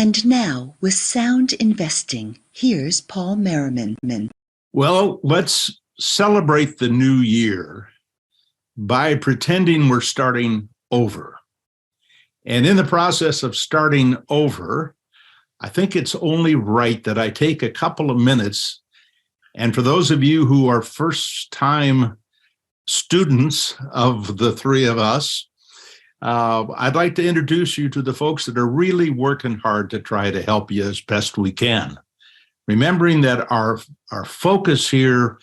And now, with sound investing, here's Paul Merriman. Well, let's celebrate the new year by pretending we're starting over. And in the process of starting over, I think it's only right that I take a couple of minutes. And for those of you who are first-time students of the three of us, I'd like to introduce you to the folks that are really working hard to try to help you as best we can. Remembering that our focus here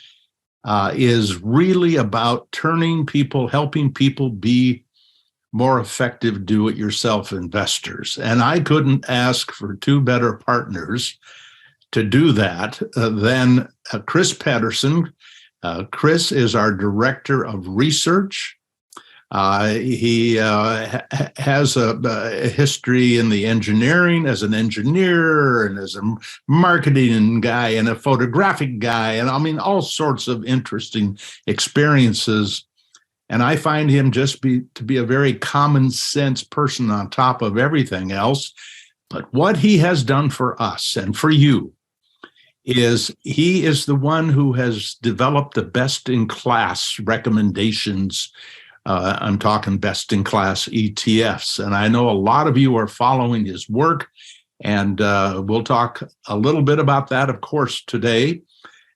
is really about helping people be more effective do-it-yourself investors. And I couldn't ask for two better partners to do that than Chris Patterson. Chris is our Director of Research. He has a history in the engineering as an engineer and as a marketing guy and a photographic guy, and I mean all sorts of interesting experiences. And I find him to be a very common sense person on top of everything else. But what he has done for us and for you is he is the one who has developed the best-in-class recommendations. I'm talking best-in-class ETFs. And I know a lot of you are following his work, and we'll talk a little bit about that, of course, today.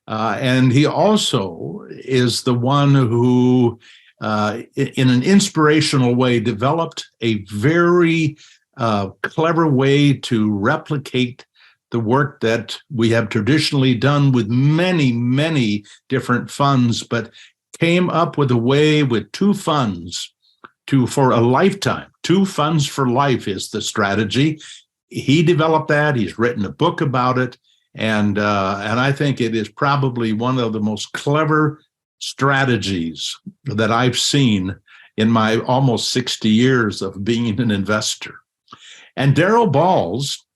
And he also is the one who, in an inspirational way, developed a very clever way to replicate the work that we have traditionally done with many, many different funds, but came up with a way with two funds for a lifetime. 2 funds for life is the strategy. He developed that. He's written a book about it. And I think it is probably one of the most clever strategies that I've seen in my almost 60 years of being an investor. And Daryl Balls,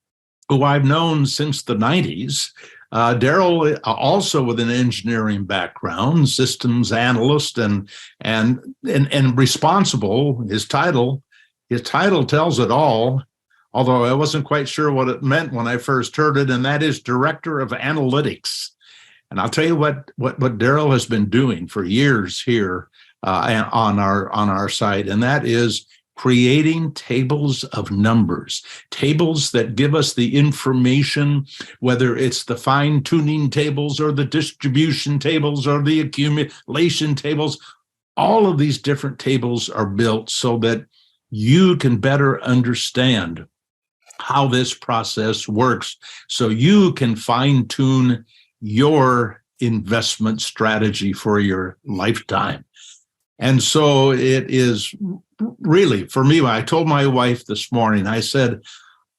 who I've known since the 90s, Daryl, also with an engineering background, systems analyst and responsible. His title tells it all, although I wasn't quite sure what it meant when I first heard it, and that is Director of Analytics. And I'll tell you what Daryl has been doing for years here on our site, and that is creating tables of numbers, tables that give us the information, whether it's the fine-tuning tables or the distribution tables or the accumulation tables. All of these different tables are built so that you can better understand how this process works, so you can fine-tune your investment strategy for your lifetime. And so it is really, for me, I told my wife this morning, I said,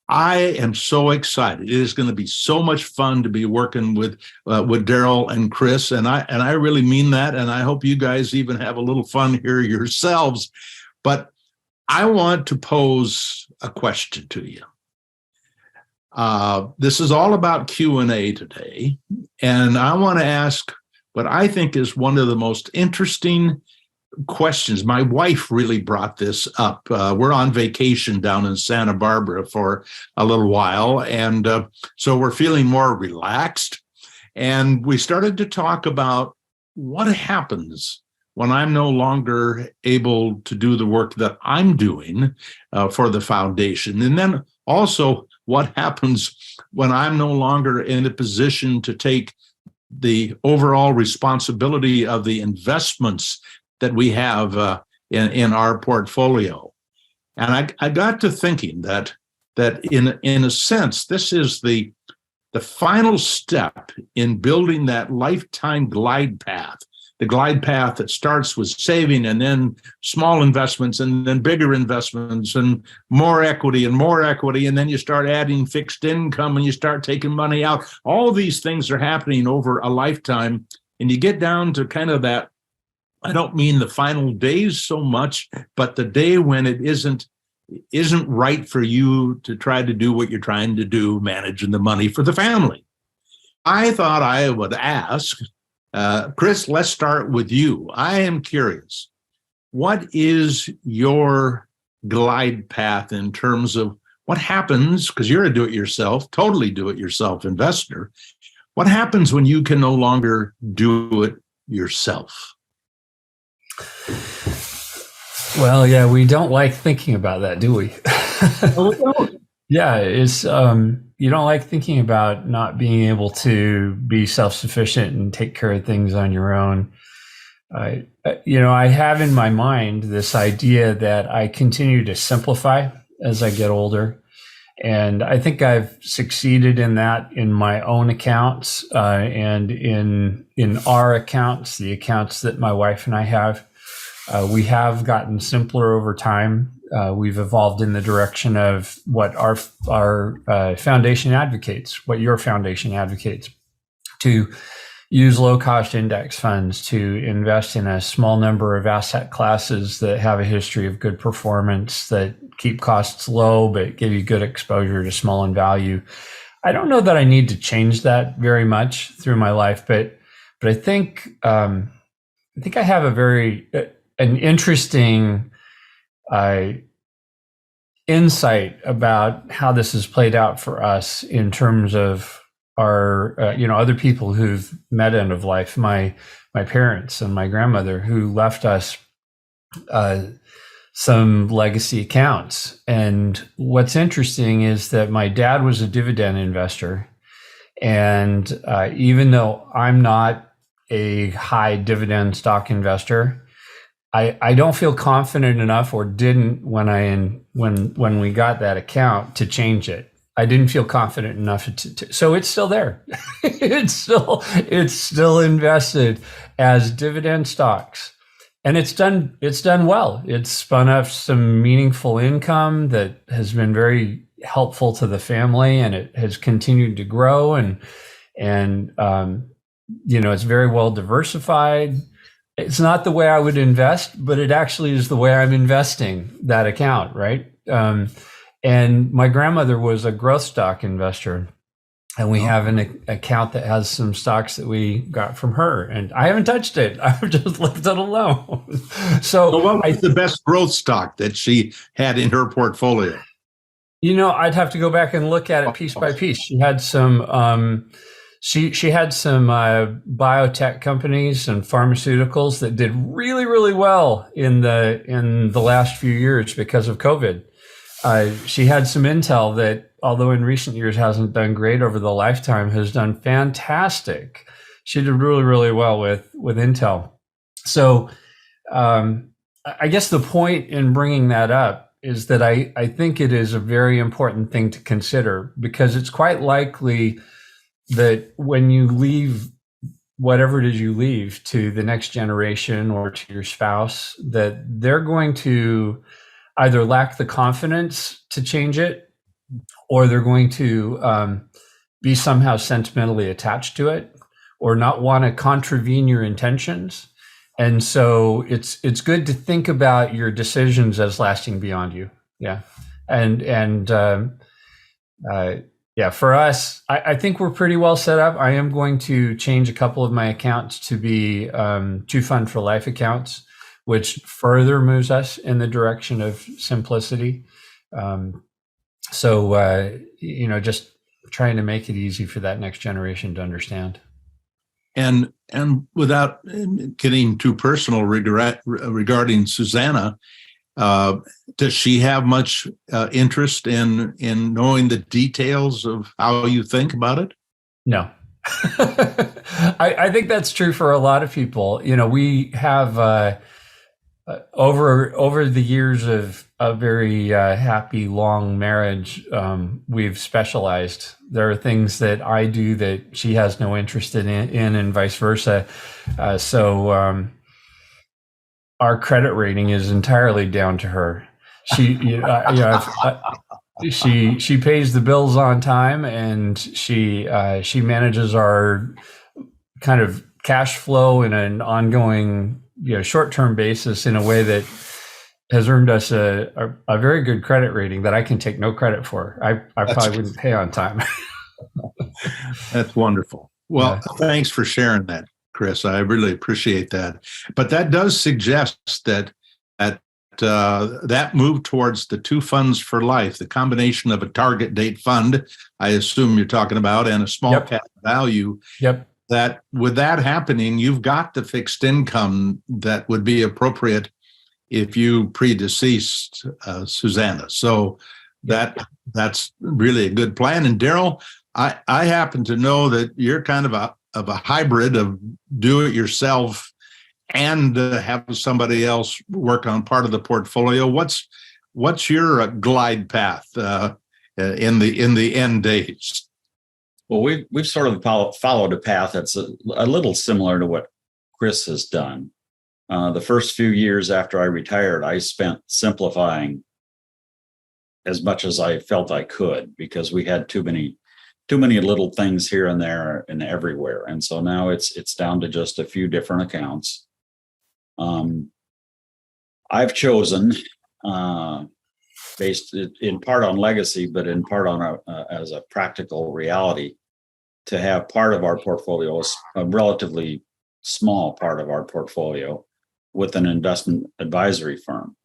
I am so excited. It is going to be so much fun to be working with Daryl and Chris. And I really mean that. And I hope you guys even have a little fun here yourselves. But I want to pose a question to you. This is all about Q&A today. And I want to ask what I think is one of the most interesting questions. My wife really brought this up. We're on vacation down in Santa Barbara for a little while, and so we're feeling more relaxed. And we started to talk about what happens when I'm no longer able to do the work that I'm doing for the foundation. And then also what happens when I'm no longer in a position to take the overall responsibility of the investments that we have in our portfolio. And I got to thinking that in a sense, this is the final step in building that lifetime glide path, the glide path that starts with saving and then small investments and then bigger investments and more equity. And then you start adding fixed income and you start taking money out. All these things are happening over a lifetime. And you get down to kind of that, I don't mean the final days so much, but the day when it isn't right for you to try to do what you're trying to do, managing the money for the family. I thought I would ask, Chris, let's start with you. I am curious, what is your glide path in terms of what happens, because you're a do-it-yourself, totally do-it-yourself investor, what happens when you can no longer do it yourself? Well, yeah, we don't like thinking about that, do we? Yeah, it's you don't like thinking about not being able to be self-sufficient and take care of things on your own. I have in my mind this idea that I continue to simplify as I get older. And I think I've succeeded in that in my own accounts and in our accounts, the accounts that my wife and I have. We have gotten simpler over time. We've evolved in the direction of what our foundation advocates, what your foundation advocates, to use low-cost index funds, to invest in a small number of asset classes that have a history of good performance, that keep costs low but give you good exposure to small in value. I don't know that I need to change that very much through my life, but I think I have an interesting insight about how this has played out for us in terms of our other people who've met end of life, my parents and my grandmother, who left us some legacy accounts. And what's interesting is that my dad was a dividend investor, and even though I'm not a high dividend stock investor, I don't feel confident enough, or didn't when we got that account, to change it. I didn't feel confident enough so it's still there. it's still invested as dividend stocks, and it's done well. It's spun up some meaningful income that has been very helpful to the family, and it has continued to grow, and it's very well diversified. It's not the way I would invest, but it actually is the way I'm investing that account, right? And my grandmother was a growth stock investor, and we have an account that has some stocks that we got from her, and I haven't touched it. I've just left it alone. So what was the best growth stock that she had in her portfolio? I'd have to go back and look at it piece by piece. She had some she had some biotech companies and pharmaceuticals that did really, really well in the last few years because of COVID. She had some Intel that, although in recent years hasn't done great, over the lifetime has done fantastic. She did really, really well with Intel. So I guess the point in bringing that up is that I think it is a very important thing to consider, because it's quite likely that when you leave whatever it is you leave to the next generation or to your spouse, that they're going to either lack the confidence to change it, or they're going to be somehow sentimentally attached to it, or not want to contravene your intentions. And so it's good to think about your decisions as lasting beyond you. Yeah. For us, I think we're pretty well set up. I am going to change a couple of my accounts to be 2 fund for life accounts, which further moves us in the direction of simplicity. Just trying to make it easy for that next generation to understand. And without getting too personal regarding Susanna, does she have much interest in knowing the details of how you think about it? No. I think that's true for a lot of people. We have over the years of a very happy long marriage, we've specialized. There are things that I do that she has no interest in and vice versa. So our credit rating is entirely down to her. She pays the bills on time, and she manages our kind of cash flow in an ongoing short-term basis in a way that has earned us a very good credit rating that I can take no credit for. I probably wouldn't pay on time. That's wonderful. Well, Thanks for sharing that, Chris. I really appreciate that. But that does suggest that that move towards the two funds for life, the combination of a target date fund, I assume you're talking about, and a small cap value. Yep. That with that happening, you've got the fixed income that would be appropriate if you predeceased Susanna. So that's really a good plan. And Daryl, I happen to know that you're kind of a hybrid of do it yourself and have somebody else work on part of the portfolio. What's your glide path in the end days? Well, we've sort of followed a path that's a little similar to what Chris has done. The first few years after I retired, I spent simplifying as much as I felt I could, because we had too many little things here and there and everywhere. And so now it's down to just a few different accounts. I've chosen, based in part on legacy, but in part on as a practical reality, to have part of our portfolio, a relatively small part of our portfolio, with an investment advisory firm.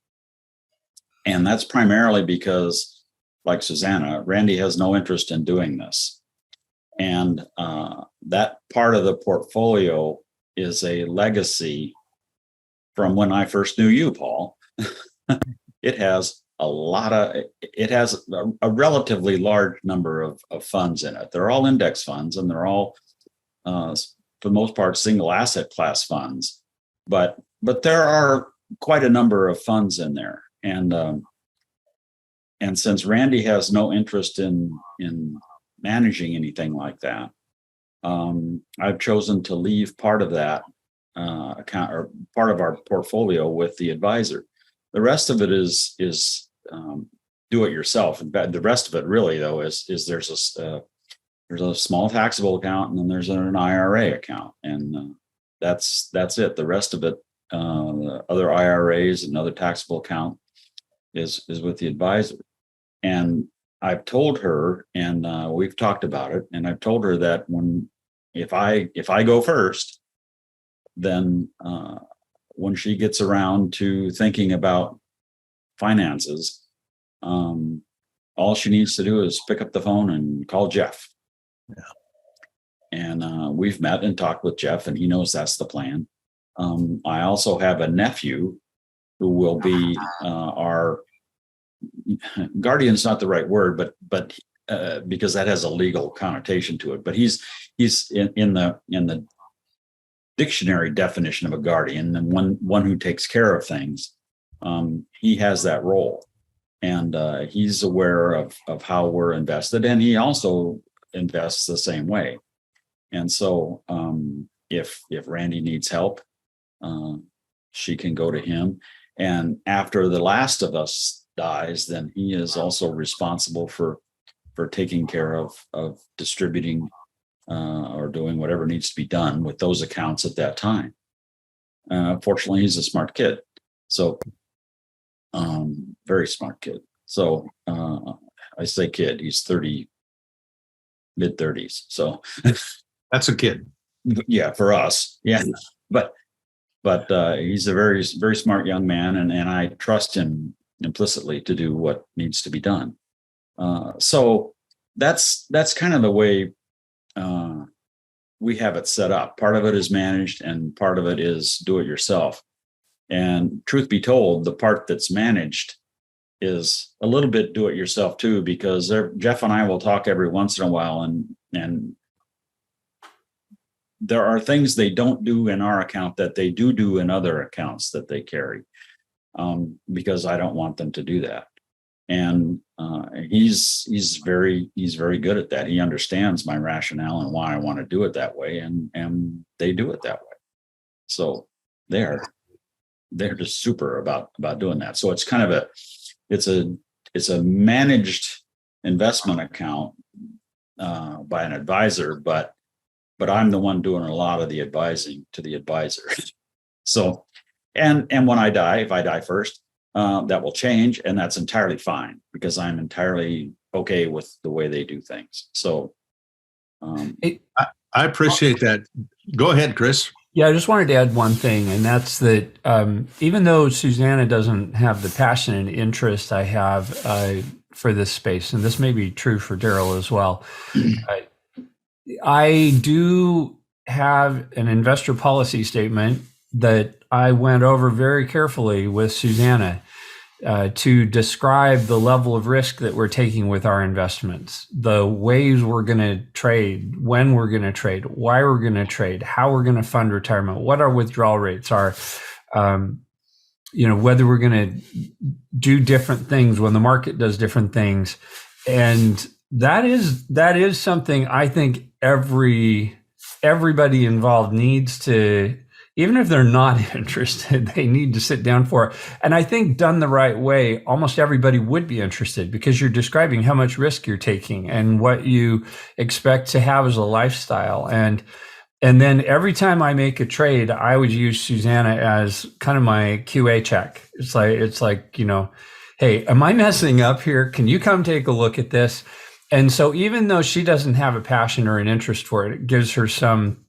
And that's primarily because, like Susanna, Randy has no interest in doing this. And that part of the portfolio is a legacy from when I first knew you, Paul. It has a relatively large number of funds in it. They're all index funds, and they're all, for the most part, single asset class funds. But there are quite a number of funds in there. And since Randy has no interest in managing anything like that, I've chosen to leave part of that account, or part of our portfolio, with the advisor. The rest of it is do it yourself. And the rest of it really, though, is there's a small taxable account, and then there's an IRA account, and that's it. The rest of it, other IRAs and other taxable account, is with the advisor. And I've told her, and we've talked about it, and I've told her that if I go first, then when she gets around to thinking about finances, all she needs to do is pick up the phone and call Jeff. Yeah. And we've met and talked with Jeff, and he knows that's the plan. I also have a nephew who will be our guardian. Is not the right word, but because that has a legal connotation to it. But he's in the dictionary definition of a guardian, and one who takes care of things. He has that role, and he's aware of how we're invested, and he also invests the same way. And so if Randy needs help, she can go to him. And after the last of us dies, then he is also responsible for taking care of distributing or doing whatever needs to be done with those accounts at that time. Fortunately, he's a smart kid. So very smart kid. So I say kid, he's 30, mid-30s. So that's a kid. Yeah, for us. Yeah. But he's a very, very smart young man, and I trust him implicitly to do what needs to be done. So that's kind of the way we have it set up. Part of it is managed, and part of it is do it yourself. And truth be told, the part that's managed is a little bit do it yourself too, because Jeff and I will talk every once in a while, and there are things they don't do in our account that they do in other accounts that they carry, because I don't want them to do that. And he's very good at that. He understands my rationale and why I want to do it that way, and they do it that way. So they're just super about doing that. So it's kind of it's a managed investment account by an advisor, but I'm the one doing a lot of the advising to the advisor. So, and when I die, if I die first, that will change, and that's entirely fine, because I'm entirely okay with the way they do things. So, I appreciate that. Go ahead, Chris. Yeah, I just wanted to add one thing, and that's that even though Susanna doesn't have the passion and interest I have for this space, and this may be true for Daryl as well, I do have an investor policy statement that I went over very carefully with Susanna to describe the level of risk that we're taking with our investments, the ways we're going to trade, when we're going to trade, why we're going to trade, how we're going to fund retirement, what our withdrawal rates are, whether we're going to do different things when the market does different things. And that is something I think everybody involved needs to, even if they're not interested, they need to sit down for it. And I think done the right way, almost everybody would be interested, because you're describing how much risk you're taking and what you expect to have as a lifestyle. And then every time I make a trade, I would use Susanna as kind of my QA check. It's like, hey, am I messing up here? Can you come take a look at this? And so even though she doesn't have a passion or an interest for it, it gives her some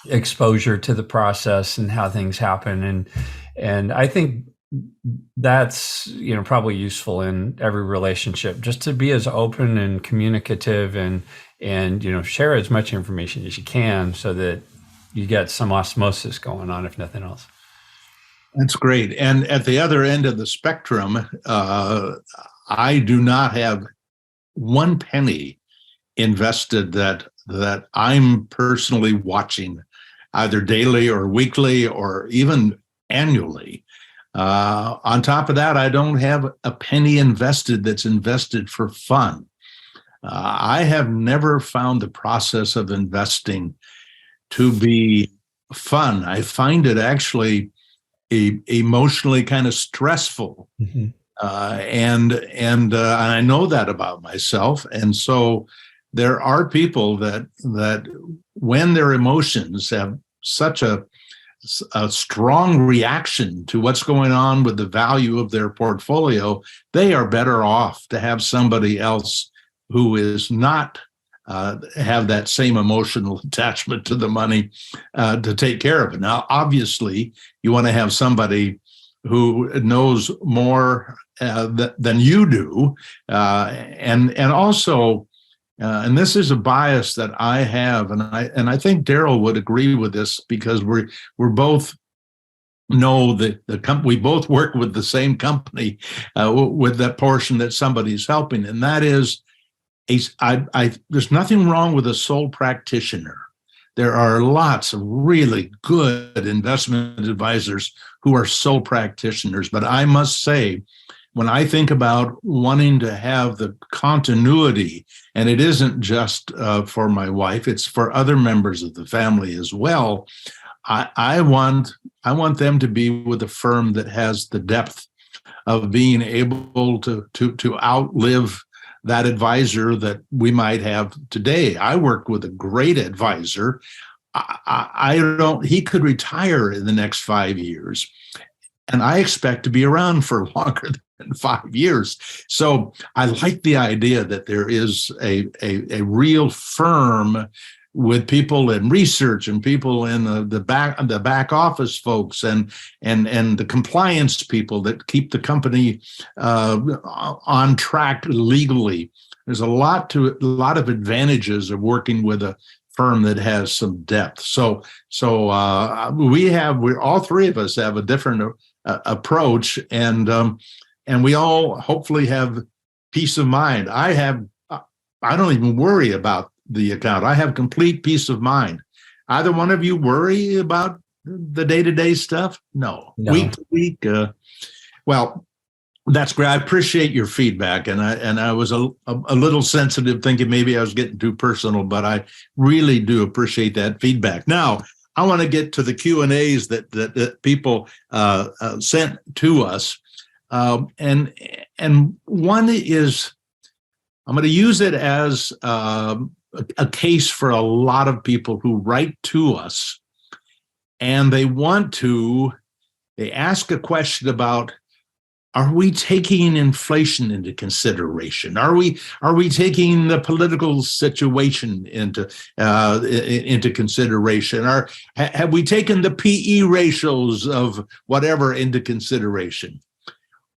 exposure to the process and how things happen. And I think that's, probably useful in every relationship, just to be as open and communicative and share as much information as you can so that you get some osmosis going on, if nothing else. That's great. And at the other end of the spectrum, I do not have one penny invested that I'm personally watching, either daily or weekly or even annually. On top of that, I don't have a penny invested that's invested for fun. I have never found the process of investing to be fun. I find it actually emotionally kind of stressful. Mm-hmm. And I know that about myself. And so there are people that when their emotions have such a strong reaction to what's going on with the value of their portfolio, they are better off to have somebody else who is not have that same emotional attachment to the money to take care of it. Now, obviously, you want to have somebody who knows more than you do, and also, and this is a bias that I have, and I think Daryl would agree with this, because we're both know that we both work with the same company with that portion that somebody's helping, and that is, there's nothing wrong with a sole practitioner. There are lots of really good investment advisors who are sole practitioners. But I must say, when I think about wanting to have the continuity, and it isn't just for my wife, it's for other members of the family as well, I want them to be with a firm that has the depth of being able to outlive that advisor that we might have today. I work with a great advisor. He could retire in the next 5 years, and I expect to be around for longer than 5 years. So I like the idea that there is a real firm with people in research and people in the back office folks and the compliance people that keep the company on track legally. There's a lot of advantages of working with a firm that has some depth. So we're all three of us have a different approach, and we all hopefully have peace of mind. I don't even worry about the account. I have complete peace of mind. Either one of you worry about the day-to-day stuff? No. Week to week. Well, that's great. I appreciate your feedback, and I was a little sensitive, thinking maybe I was getting too personal, but I really do appreciate that feedback. Now, I want to get to the Q&As that people sent to us, and one is, I'm going to use it as a case for a lot of people who write to us, and they ask a question about are we taking inflation into consideration? Are we taking the political situation into consideration? Have we taken the PE ratios of whatever into consideration?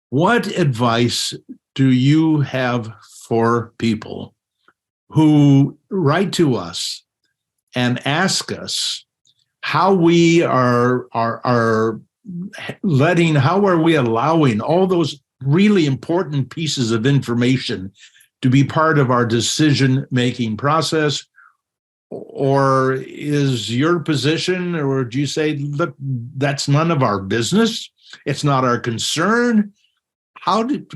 What advice do you have for people who write to us and ask us how we are how are we allowing all those really important pieces of information to be part of our decision-making process? Or is your position, or do you say, look, that's none of our business? It's not our concern.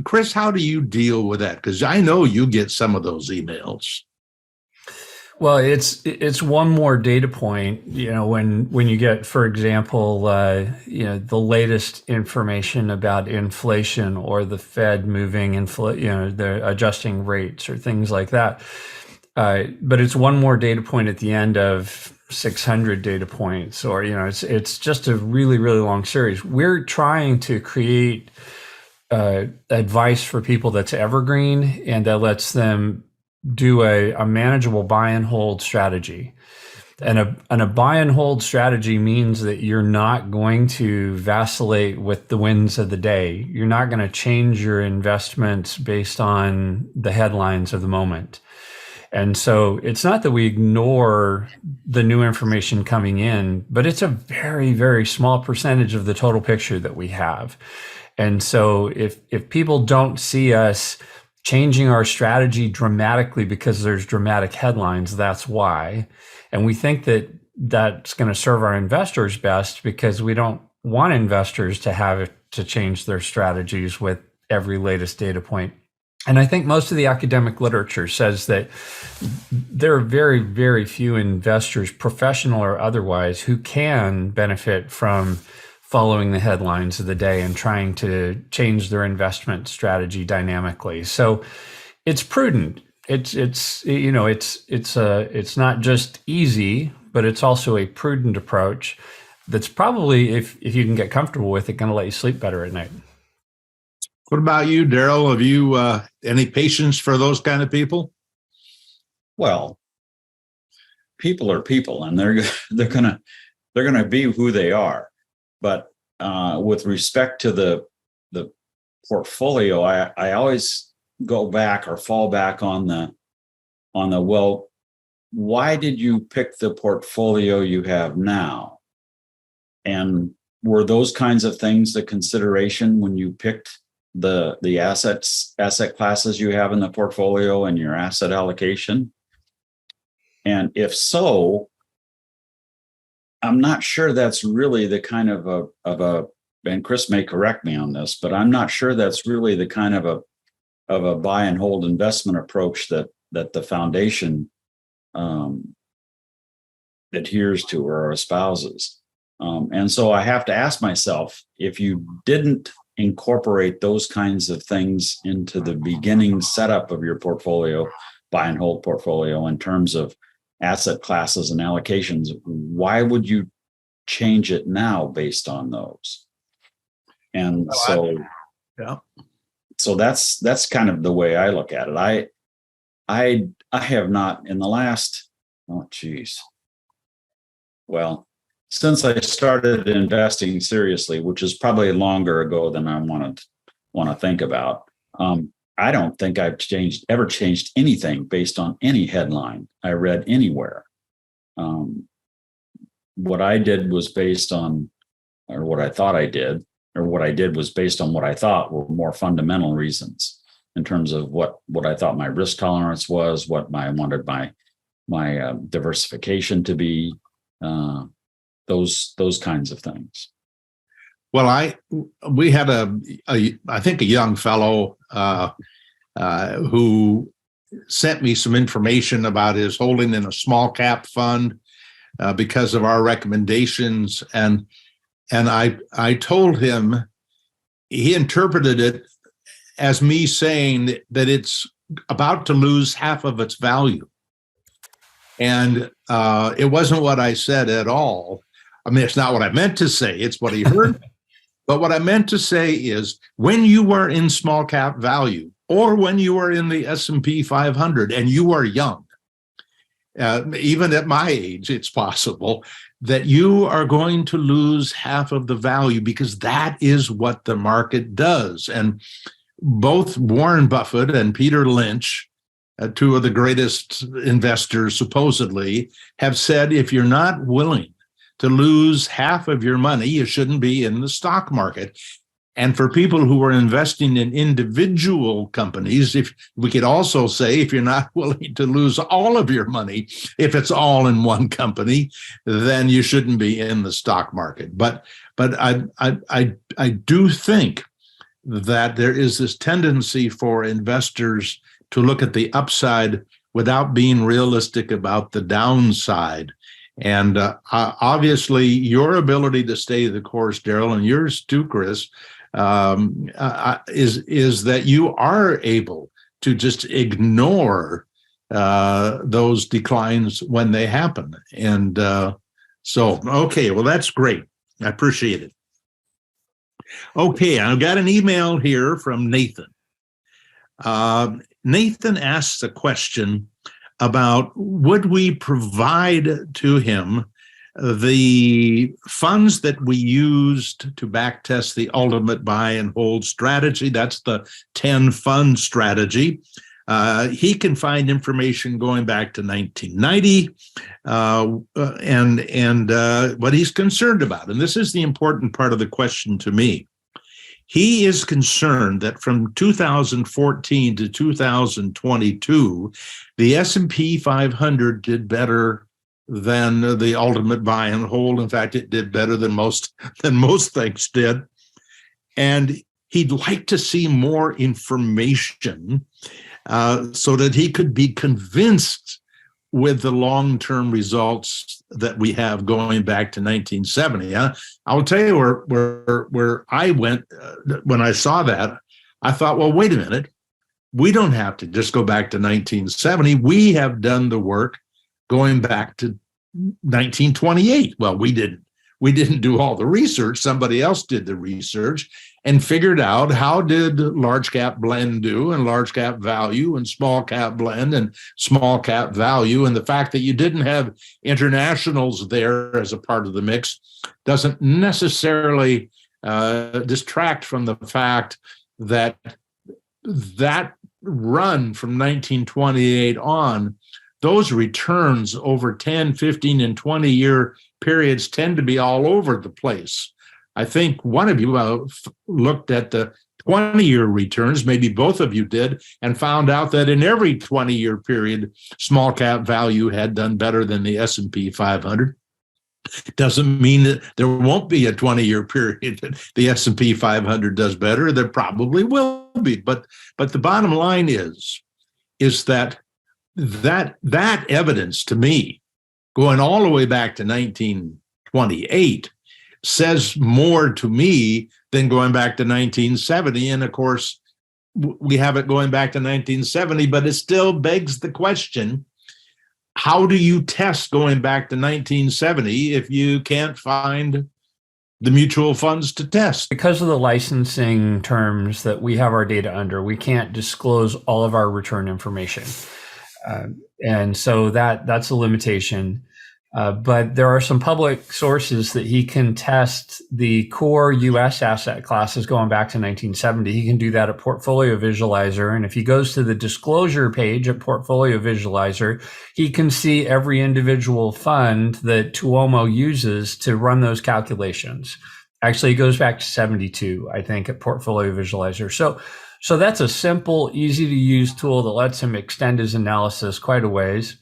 Chris, how do you deal with that? Because I know you get some of those emails. Well, it's one more data point, when you get, for example, the latest information about inflation or the Fed moving, they're adjusting rates or things like that. But it's one more data point at the end of 600 data points, or, it's just a really, really long series. We're trying to create advice for people that's evergreen and that lets them do a manageable buy and hold strategy. And a buy and hold strategy means that you're not going to vacillate with the winds of the day. You're not going to change your investments based on the headlines of the moment. And so it's not that we ignore the new information coming in, but it's a very, very small percentage of the total picture that we have. And so if people don't see us changing our strategy dramatically because there's dramatic headlines, that's why. And we think that that's going to serve our investors best, because we don't want investors to have to change their strategies with every latest data point. And I think most of the academic literature says that there are very, very few investors, professional or otherwise, who can benefit from following the headlines of the day and trying to change their investment strategy dynamically. So it's prudent. It's not just easy, but it's also a prudent approach that's probably, if you can get comfortable with it, going to let you sleep better at night. What about you, Daryl? Have you any patience for those kind of people? Well, people are people, and they're gonna be who they are. But with respect to the portfolio, I always go back or fall back on the well, why did you pick the portfolio you have now? And were those kinds of things the consideration when you picked the asset classes you have in the portfolio and your asset allocation? And if so, I'm not sure that's really the kind of a, and Chris may correct me on this, but I'm not sure that's really the kind of a buy and hold investment approach that the foundation adheres to or espouses. And so I have to ask myself, if you didn't incorporate those kinds of things into the beginning setup of your portfolio, buy and hold portfolio, in terms of asset classes and allocations, why would you change it now based on those? And so that's kind of the way I look at it. I have not in the last, since I started investing seriously, which is probably longer ago than I want to think about, I don't think I've ever changed anything based on any headline I read anywhere. What I did was based on, or what I thought I did, or what I did was based on what I thought were more fundamental reasons in terms of what I thought my risk tolerance was, what I wanted my diversification to be, those kinds of things. Well, we had I think a young fellow who sent me some information about his holding in a small cap fund because of our recommendations, and I told him, he interpreted it as me saying that it's about to lose half of its value, and it wasn't what I said at all. I mean, it's not what I meant to say. It's what he heard. But what I meant to say is when you are in small cap value or when you are in the S&P 500 and you are young, even at my age, it's possible that you are going to lose half of the value because that is what the market does. And both Warren Buffett and Peter Lynch, two of the greatest investors supposedly, have said if you're not willing to lose half of your money, you shouldn't be in the stock market. And for people who are investing in individual companies, if we could also say, if you're not willing to lose all of your money, if it's all in one company, then you shouldn't be in the stock market. But I do think that there is this tendency for investors to look at the upside without being realistic about the downside. And obviously, your ability to stay the course, Daryl, and yours too, Chris, is that you are able to just ignore those declines when they happen. And okay, well, that's great. I appreciate it. Okay, I've got an email here from Nathan. Nathan asks a question about would we provide to him the funds that we used to backtest the ultimate buy and hold strategy. That's the 10 fund strategy. He can find information going back to 1990 and what he's concerned about. And this is the important part of the question to me. He is concerned that from 2014 to 2022, the S&P 500 did better than the ultimate buy and hold. In fact, it did better than most things did. And he'd like to see more information so that he could be convinced with the long-term results that we have going back to 1970. I'll tell you where I went when I saw that. I thought, well, wait a minute. We don't have to just go back to 1970. We have done the work going back to 1928. Well, we didn't do all the research. Somebody else did the research and figured out how did large cap blend do and large cap value and small cap blend and small cap value. And the fact that you didn't have internationals there as a part of the mix doesn't necessarily distract from the fact that run from 1928 on, those returns over 10, 15, and 20-year periods tend to be all over the place. I think one of you looked at the 20-year returns, maybe both of you did, and found out that in every 20-year period, small cap value had done better than the S&P 500. Doesn't mean that there won't be a 20-year period that the S&P 500 does better. There probably will be, but the bottom line is that evidence to me, going all the way back to 1928, says more to me than going back to 1970. And of course, we have it going back to 1970, but it still begs the question, how do you test going back to 1970 if you can't find the mutual funds to test? Because of the licensing terms that we have our data under, we can't disclose all of our return information. And so that's a limitation. But there are some public sources that he can test the core U.S. asset classes going back to 1970. He can do that at Portfolio Visualizer. And if he goes to the disclosure page at Portfolio Visualizer, he can see every individual fund that Tuomo uses to run those calculations. Actually, it goes back to 72, I think, at Portfolio Visualizer. So that's a simple, easy to use tool that lets him extend his analysis quite a ways.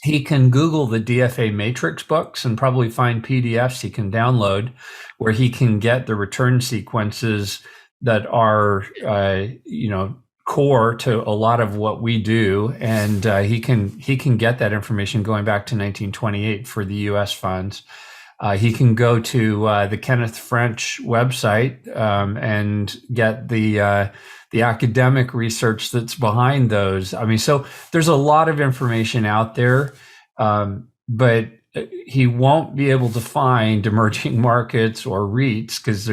He can Google the DFA matrix books and probably find PDFs he can download where he can get the return sequences that are, core to a lot of what we do. And he can get that information going back to 1928 for the U.S. funds. He can go to the Kenneth French website and get the academic research that's behind those. I mean, so there's a lot of information out there, but he won't be able to find emerging markets or REITs because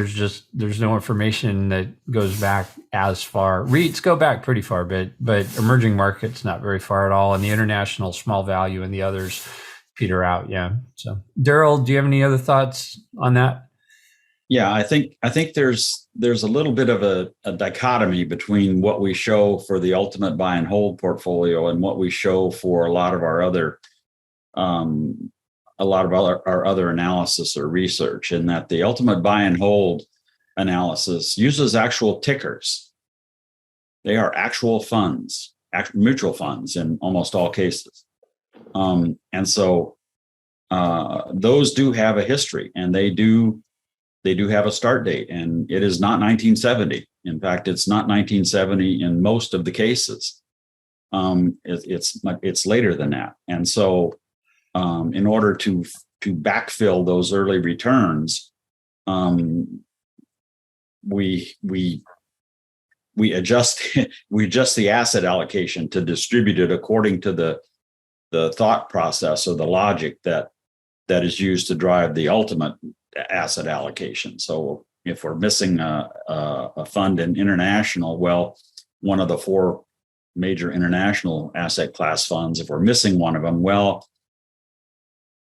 there's no information that goes back as far. REITs go back pretty far, but emerging markets not very far at all, and the international small value and the others peter out. Yeah. So, Daryl, do you have any other thoughts on that? Yeah, I think there's a little bit of a dichotomy between what we show for the ultimate buy and hold portfolio and what we show for a lot of our other our other analysis or research, in that the ultimate buy and hold analysis uses actual tickers. They are actual funds, mutual funds in almost all cases. And so those do have a history, and they do have a start date, and it is not 1970. In fact, it's not 1970 in most of the cases. It's later than that. And so in order to backfill those early returns, we adjust the asset allocation to distribute it according to the thought process or the logic that is used to drive the ultimate asset allocation. So if we're missing a fund in international, well, one of the four major international asset class funds, if we're missing one of them, well,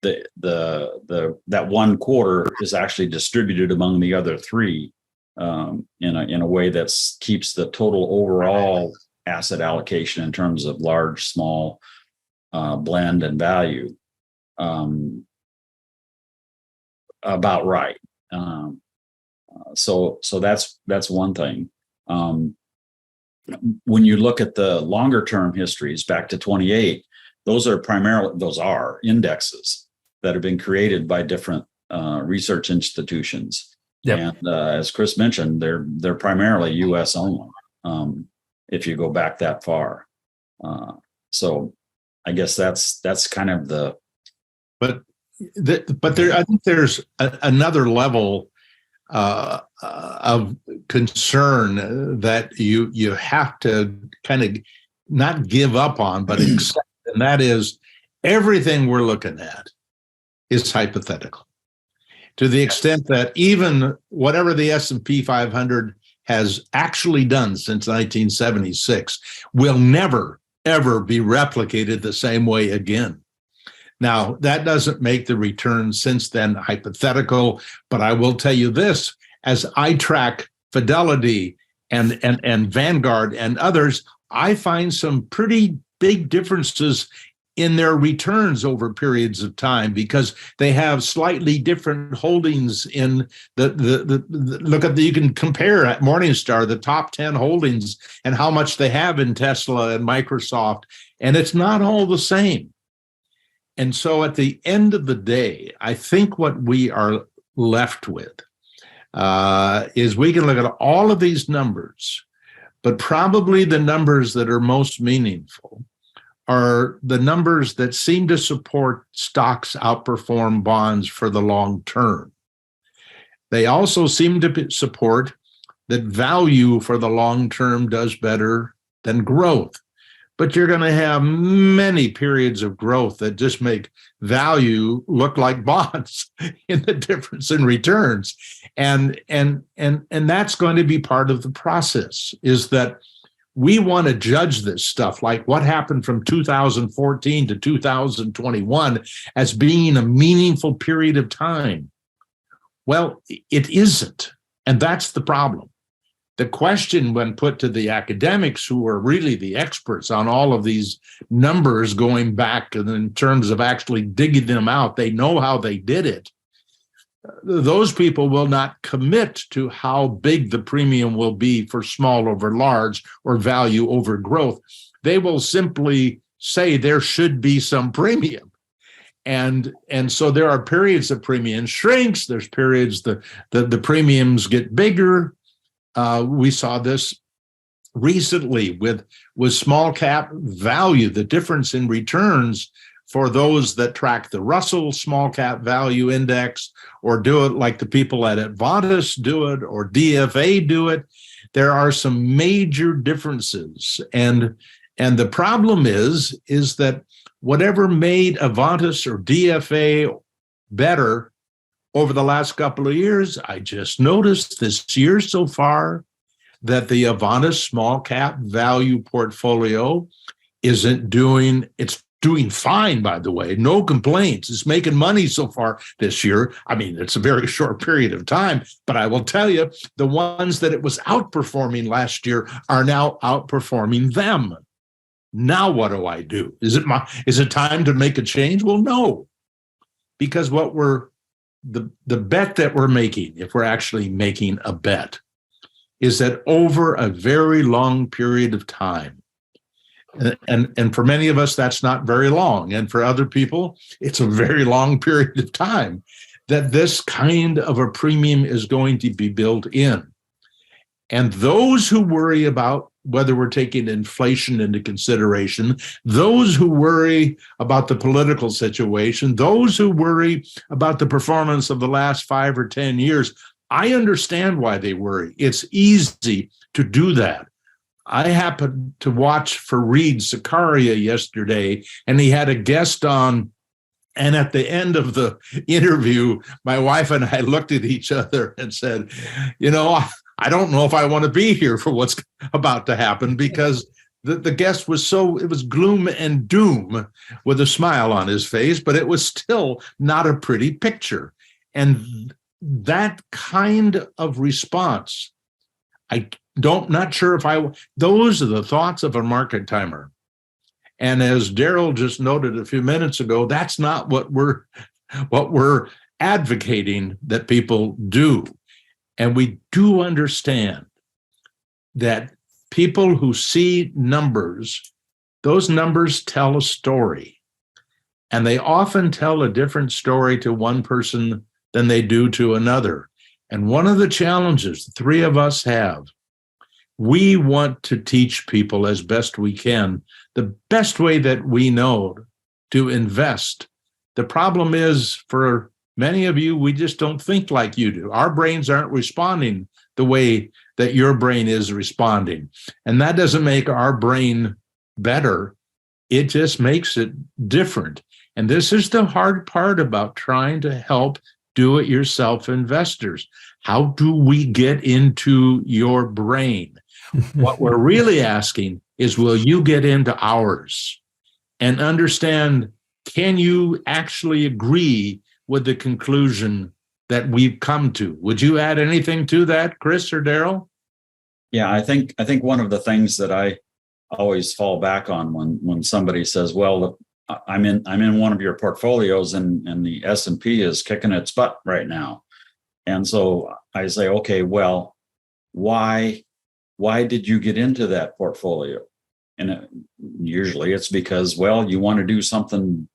that 1/4 is actually distributed among the other three in a way that keeps the total overall asset allocation in terms of large, small, blend, and value about right. So that's one thing. When you look at the longer term histories back to 28, those are indexes that have been created by different research institutions. Yep. And as Chris mentioned, they're primarily U.S. only. If you go back that far, so I guess that's kind of the. But there, I think there's another level of concern that you have to kind of not give up on, but accept, and that is everything we're looking at is hypothetical, to the extent that even whatever the S&P 500 has actually done since 1976 will never, ever be replicated the same way again. Now, that doesn't make the returns since then hypothetical, but I will tell you this, as I track Fidelity and Vanguard and others, I find some pretty big differences in their returns over periods of time because they have slightly different holdings in you can compare at Morningstar the top 10 holdings and how much they have in Tesla and Microsoft, and it's not all the same. And so at the end of the day, I think what we are left with is we can look at all of these numbers, but probably the numbers that are most meaningful are the numbers that seem to support stocks outperform bonds for the long term. They also seem to support that value for the long term does better than growth. But you're going to have many periods of growth that just make value look like bonds in the difference in returns. And that's going to be part of the process, is that we want to judge this stuff, like what happened from 2014 to 2021, as being a meaningful period of time. Well, it isn't. And that's the problem. The question, when put to the academics who are really the experts on all of these numbers going back in terms of actually digging them out, they know how they did it. Those people will not commit to how big the premium will be for small over large or value over growth. They will simply say there should be some premium. And so there are periods the premium shrinks. There's periods the premiums get bigger. We saw this recently with small cap value, the difference in returns for those that track the Russell Small Cap Value Index or do it like the people at Advantis do it or DFA do it. There are some major differences. And the problem is that whatever made Avantis or DFA better over the last couple of years, I just noticed this year so far that the Avantis small cap value portfolio isn't doing, it's doing fine, by the way, no complaints. It's making money so far this year. I mean, it's a very short period of time, but I will tell you, the ones that it was outperforming last year are now outperforming them. Now what do I do? Is it time to make a change? Well, no, because the bet that we're making, if we're actually making a bet, is that over a very long period of time, and for many of us, that's not very long. And for other people, it's a very long period of time that this kind of a premium is going to be built in. And those who worry about whether we're taking inflation into consideration, those who worry about the political situation, those who worry about the performance of the last 5 or 10 years, I understand why they worry. It's easy to do that. I happened to watch Fareed Zakaria yesterday, and he had a guest on. And at the end of the interview, my wife and I looked at each other and said, I don't know if I want to be here for what's about to happen, because the guest was it was gloom and doom with a smile on his face, but it was still not a pretty picture. And that kind of response, not sure if those are the thoughts of a market timer. And as Daryl just noted a few minutes ago, that's not what we're advocating that people do. And we do understand that people who see numbers, those numbers tell a story. And they often tell a different story to one person than they do to another. And one of the challenges the three of us have, we want to teach people as best we can the best way that we know to invest. The problem is, for many of you, we just don't think like you do. Our brains aren't responding the way that your brain is responding. And that doesn't make our brain better. It just makes it different. And this is the hard part about trying to help do-it-yourself investors. How do we get into your brain? What we're really asking is, will you get into ours and understand, can you actually agree with the conclusion that we've come to? Would you add anything to that, Chris or Daryl? Yeah, I think one of the things that I always fall back on when somebody says, well, I'm in one of your portfolios and the S&P is kicking its butt right now. And so I say, okay, well, why did you get into that portfolio? And usually it's because, well, you want to do something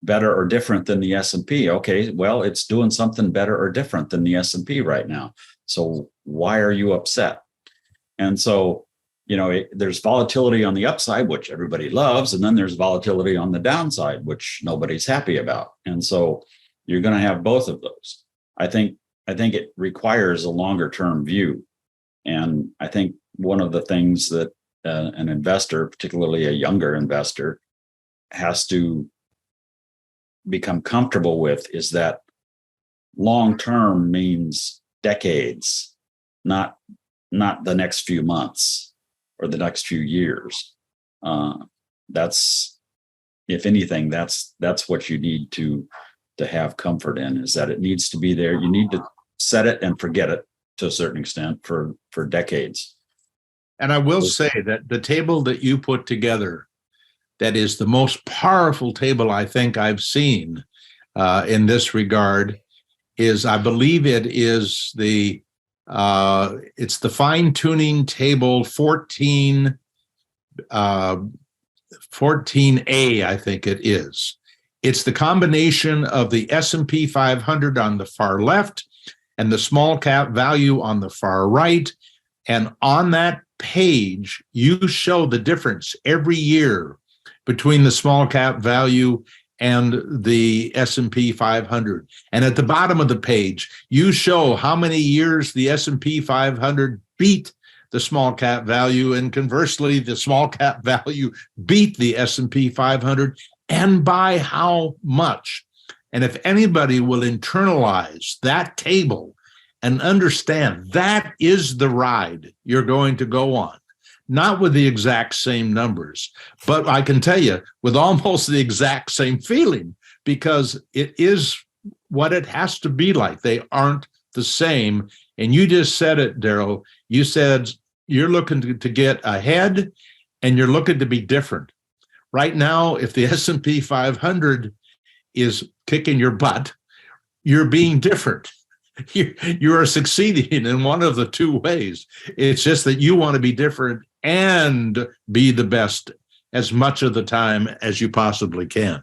better or different than the S&P. Okay, well, it's doing something better or different than the S&P right now. So why are you upset? And so, there's volatility on the upside, which everybody loves, and then there's volatility on the downside, which nobody's happy about. And so you're going to have both of those. I think it requires a longer term view. And I think one of the things that an investor, particularly a younger investor, has to become comfortable with is that long term means decades, not the next few months or the next few years. That's, if anything, that's what you need to have comfort in, is that it needs to be there. You need to set it and forget it to a certain extent for decades. And I will say that the table that you put together, that is the most powerful table I think I've seen in this regard, is, I believe it is it's the fine-tuning table 14A, I think it is. It's the combination of the S&P 500 on the far left and the small cap value on the far right. And on that page, you show the difference every year between the small cap value and the S&P 500. And at the bottom of the page, you show how many years the S&P 500 beat the small cap value, and conversely, the small cap value beat the S&P 500. and by how much. And if anybody will internalize that table and understand that is the ride you're going to go on, not with the exact same numbers, but I can tell you with almost the exact same feeling, because it is what it has to be like. They aren't the same. And you just said it, Daryl. You said you're looking to get ahead and you're looking to be different. Right now, if the S&P 500 is kicking your butt, you're being different. You are succeeding in one of the two ways. It's just that you want to be different and be the best as much of the time as you possibly can.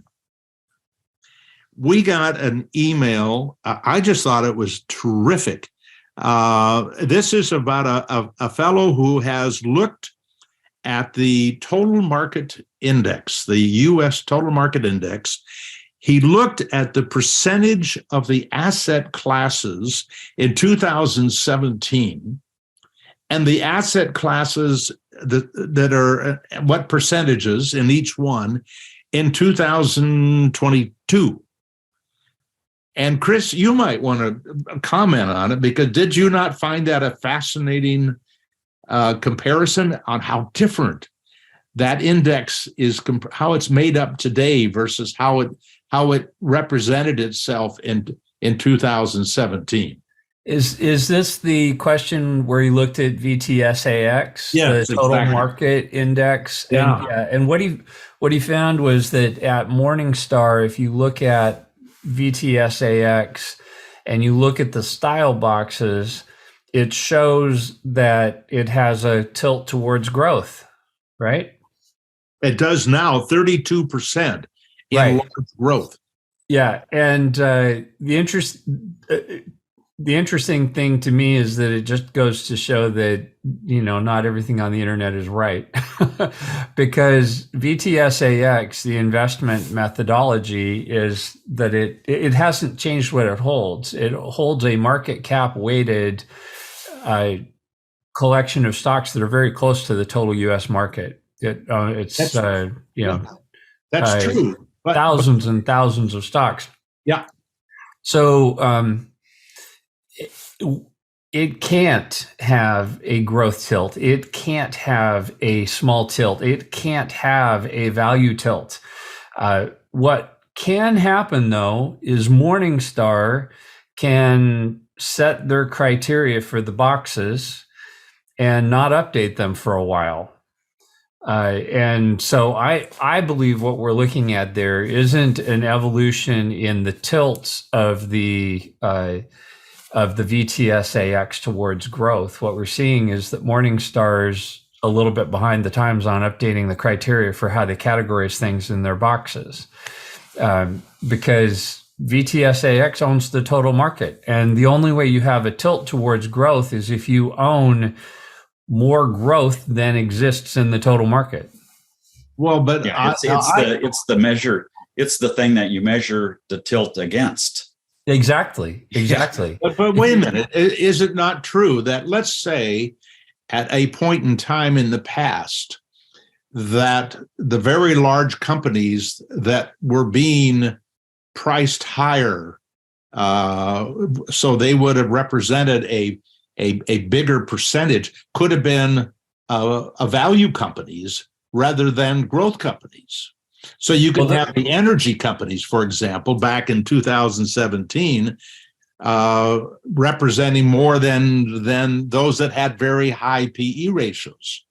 We got an email. I just thought it was terrific. This is about a fellow who has looked at the total market index, the U.S. total market index. He looked at the percentage of the asset classes in 2017 and the asset classes that are what percentages in each one in 2022. And Chris, you might want to comment on it, because did you not find that a fascinating comparison on how different that index is, how it's made up today versus how it represented itself in 2017? Is this the question where you looked at VTSAX, Yes, the total exactly. market index? Yeah. And what he found was that at Morningstar, if you look at VTSAX and you look at the style boxes, it shows that it has a tilt towards growth, right? It does now, 32% in Right. large growth. Yeah, and the interesting thing to me is that it just goes to show that, not everything on the internet is right. Because VTSAX, the investment methodology, is that it hasn't changed what it holds. It holds a market cap weighted collection of stocks that are very close to the total U.S. market. That's true. But thousands and thousands of stocks. Yeah. So it can't have a growth tilt. It can't have a small tilt. It can't have a value tilt. What can happen, though, is Morningstar can set their criteria for the boxes and not update them for a while. And so I believe what we're looking at there isn't an evolution in the tilts of the VTSAX towards growth. What we're seeing is that Morningstar's a little bit behind the times on updating the criteria for how they categorize things in their boxes, because VTSAX owns the total market. And the only way you have a tilt towards growth is if you own more growth than exists in the total market. Well, but yeah, it's the measure. It's the thing that you measure the tilt against. Exactly. But wait a minute. Is it not true that, let's say, at a point in time in the past, that the very large companies that were being priced higher, so they would have represented a bigger percentage, could have been a value companies rather than growth companies? So you could have the energy companies, for example, back in 2017, representing more than those that had very high PE ratios.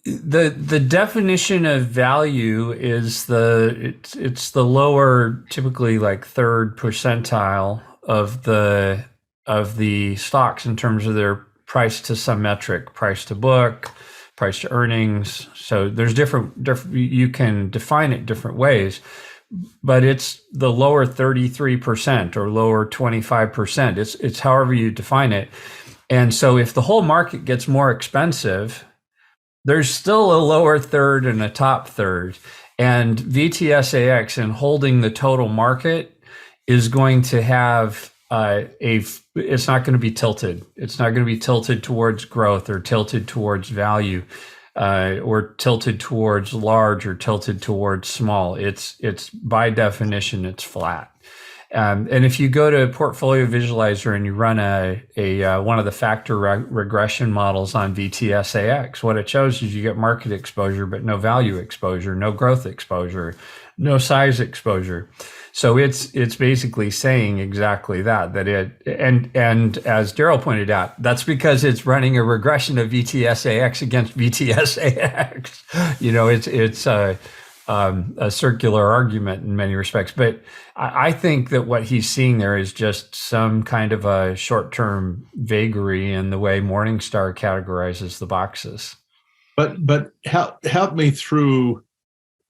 The definition of value is it's the lower, typically like third percentile of the stocks in terms of their price to some metric, price to book, price to earnings. So there's different, you can define it different ways, but it's the lower 33% or lower 25%. It's however you define it. And so if the whole market gets more expensive, there's still a lower third and a top third. And VTSAX, in holding the total market, is going to have it's not going to be tilted. It's not going to be tilted towards growth or tilted towards value. or tilted towards large or tilted towards small. It's by definition, it's flat. And if you go to Portfolio Visualizer and you run one of the factor regression models on VTSAX, what it shows is you get market exposure, but no value exposure, no growth exposure, no size exposure. So it's basically saying exactly that and as Daryl pointed out, that's because it's running a regression of VTSAX against VTSAX. It's a circular argument in many respects, but I think that what he's seeing there is just some kind of a short-term vagary in the way Morningstar categorizes the boxes. But help me through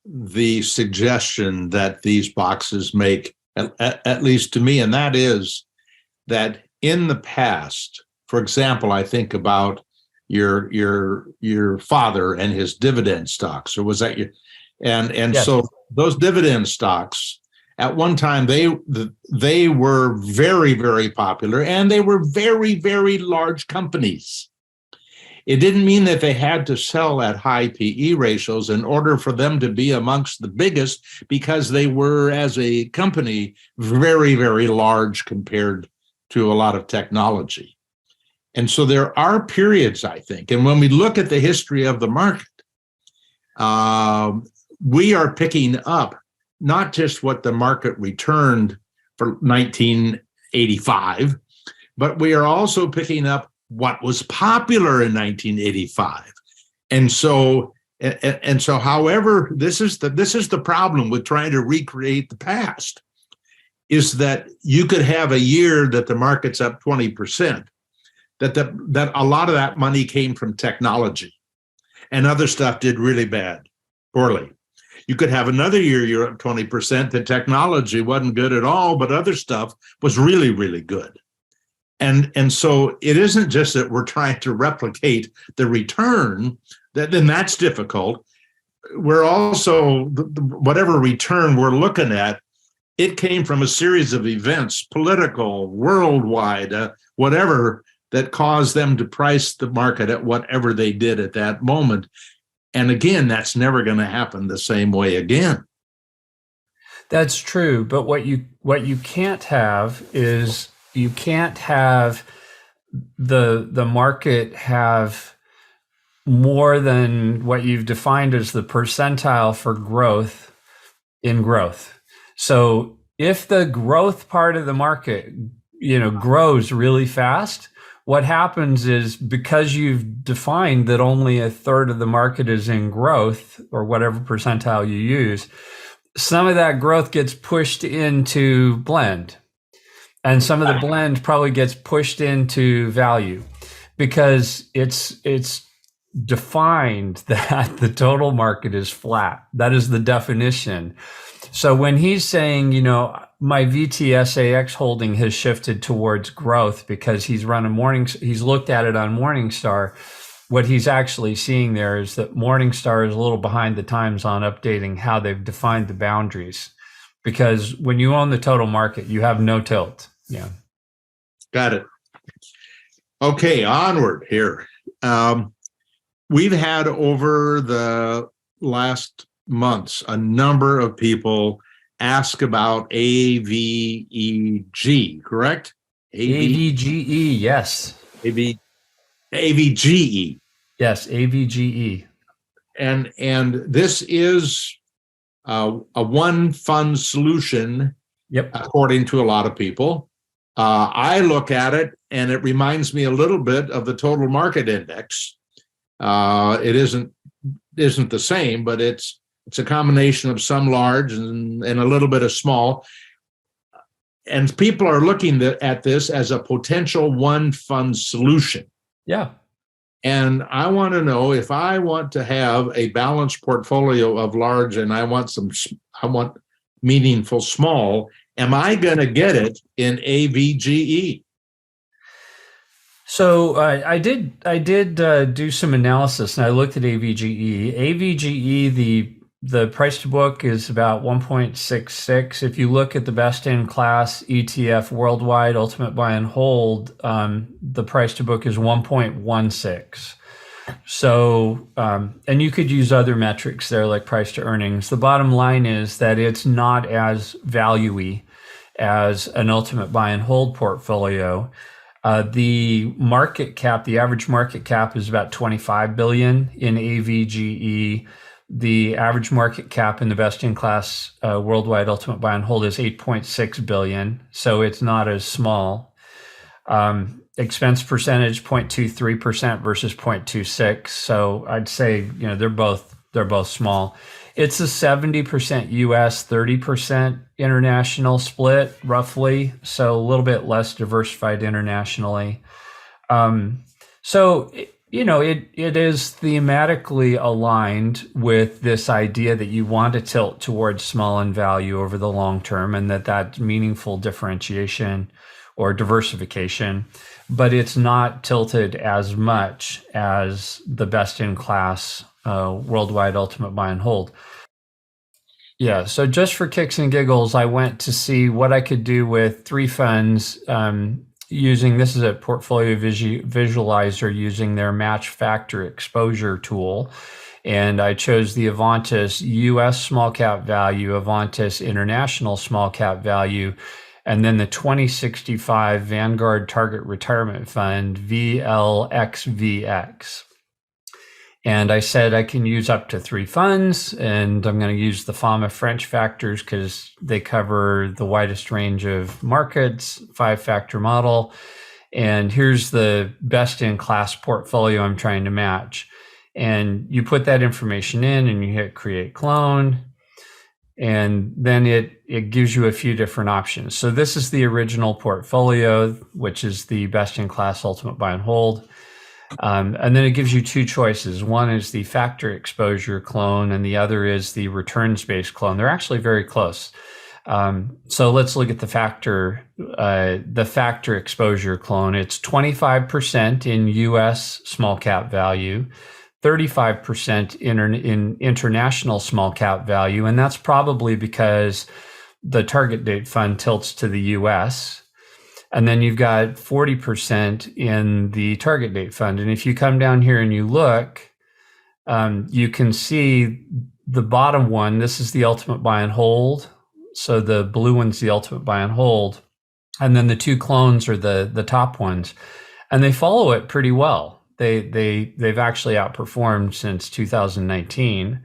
the suggestion that these boxes make, at least to me, and that is that in the past, for example, I think about your father and his dividend stocks, or was that your, and yes. So those dividend stocks at one time they were very, very popular, and they were very, very large companies. It didn't mean that they had to sell at high PE ratios in order for them to be amongst the biggest, because they were, as a company, very, very large compared to a lot of technology. And so there are periods, I think, and when we look at the history of the market, we are picking up not just what the market returned for 1985, but we are also picking up what was popular in 1985. And so however, this is the problem with trying to recreate the past, is that you could have a year that the market's up 20%, that a lot of that money came from technology, and other stuff did really poorly. You could have another year you're up 20%, the technology wasn't good at all, but other stuff was really, really good. And so it isn't just that we're trying to replicate the return, then that's difficult. We're also, whatever return we're looking at, it came from a series of events, political, worldwide, whatever, that caused them to price the market at whatever they did at that moment. And again, that's never going to happen the same way again. That's true. But what you can't have is, you can't have the market have more than what you've defined as the percentile for growth in growth. So if the growth part of the market, grows really fast, what happens is, because you've defined that only a third of the market is in growth, or whatever percentile you use, some of that growth gets pushed into blend. And some of the blend probably gets pushed into value, because it's defined that the total market is flat. That is the definition. So when he's saying, my VTSAX holding has shifted towards growth because he's looked at it on Morningstar, what he's actually seeing there is that Morningstar is a little behind the times on updating how they've defined the boundaries. Because when you own the total market, you have no tilt. Yeah. Got it. Okay, onward here. We've had, over the last months, a number of people ask about AVEG, correct? AVGE, yes. AVGE. Yes, AVGE. And this is a one fund solution, yep, according to a lot of people. I look at it and it reminds me a little bit of the total market index. It isn't the same, but it's a combination of some large and a little bit of small. And people are looking at this as a potential one fund solution. Yeah. And I want to know, if I want to have a balanced portfolio of large and I want meaningful small, am I going to get it in AVGE? So I did do some analysis, and I looked at AVGE. AVGE, the price to book is about 1.66. If you look at the best in class ETF worldwide, ultimate buy and hold, the price to book is 1.16. So, and you could use other metrics there like price to earnings. The bottom line is that it's not as value-y as an ultimate buy and hold portfolio. The market cap, the average market cap is about 25 billion in AVGE. The average market cap in the best-in-class worldwide ultimate buy and hold is 8.6 billion, so it's not as small. Expense percentage 0.23% versus 0.26. So I'd say they're both small. It's a 70% US, 30% international split, roughly. So a little bit less diversified internationally. So it is thematically aligned with this idea that you want to tilt towards small in value over the long term, and that's meaningful differentiation or diversification, but it's not tilted as much as the best-in-class worldwide ultimate buy and hold. Yeah, so just for kicks and giggles, I went to see what I could do with 3 funds using, this is a portfolio visualizer using their match factor exposure tool. And I chose the Avantis US small cap value, Avantis international small cap value, and then the 2065 Vanguard Target Retirement Fund, VLXVX. And I said I can use up to 3 funds, and I'm going to use the FAMA French factors because they cover the widest range of markets, 5-factor model. And here's the best-in-class portfolio I'm trying to match. And you put that information in and you hit create clone, and then it gives you a few different options. So this is the original portfolio, which is the best-in-class ultimate buy and hold. And then it gives you 2 choices. One is the factor exposure clone, and the other is the returns-based clone. They're actually very close. So let's look at the factor exposure clone. It's 25% in US small cap value, 35% in international small cap value, and that's probably because the target date fund tilts to the US. And then you've got 40% in the target date fund. And if you come down here and you look, you can see the bottom one. This is the ultimate buy and hold. So the blue one's the ultimate buy and hold. And then the 2 clones are the top ones. And they follow it pretty well. They've actually outperformed since 2019.